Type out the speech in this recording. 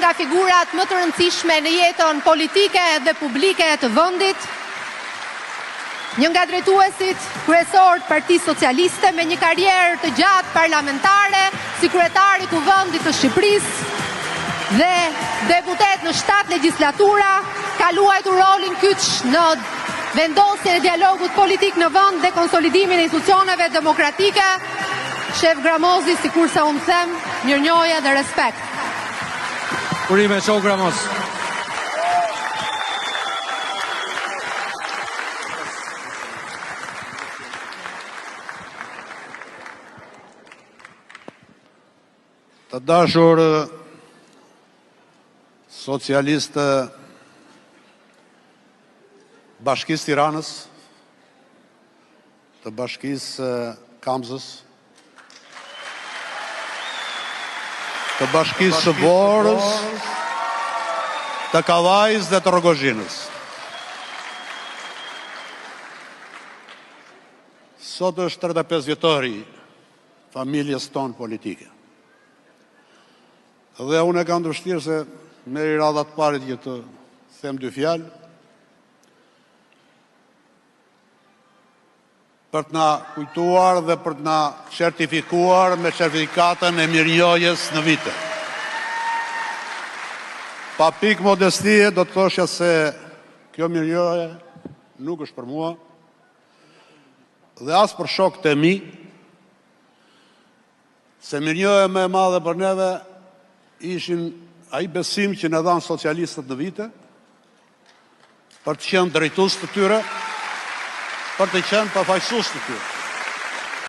nga figurat më të rëndësishme në jetën politike dhe publike të vendit, një nga drejtuesit kryesor të Partisë Socialiste me një karrierë të gjatë parlamentare si kryetari i Kuvendit të Shqipërisë dhe deputet në 7 legjislatura, ka luajtur rolin kyç në vendosjen e dialogut politik në vend dhe konsolidimin e institucioneve demokratike. Shef Gramozi, sikurse unë them, mirënjohje dhe respekt. Urime, Shoh Gramoz. Të dashur socialistë Bashkisë Tiranës, të Bashkisë Kamzës, të Bashkisë së Borës, të Kavajës dhe të Rogozhinës. Sot është 35 vjetori familjes tonë politike. Dhe unë e kam të vështirë se me i radhat parit që të them 2 fjalë, për të na kujtuar dhe për të na certifikuar me certifikatën e mirënjohjes në vite. Pa pikë modestie do të thoshja se kjo mirënjohje nuk është për mua dhe as për shokët e mi, se mirënjohja më e madhe për neve ishin ai besim që na dhanë socialistët në vite, për të qenë drejtues të tyre, për të qenë përfaqësues të tyre.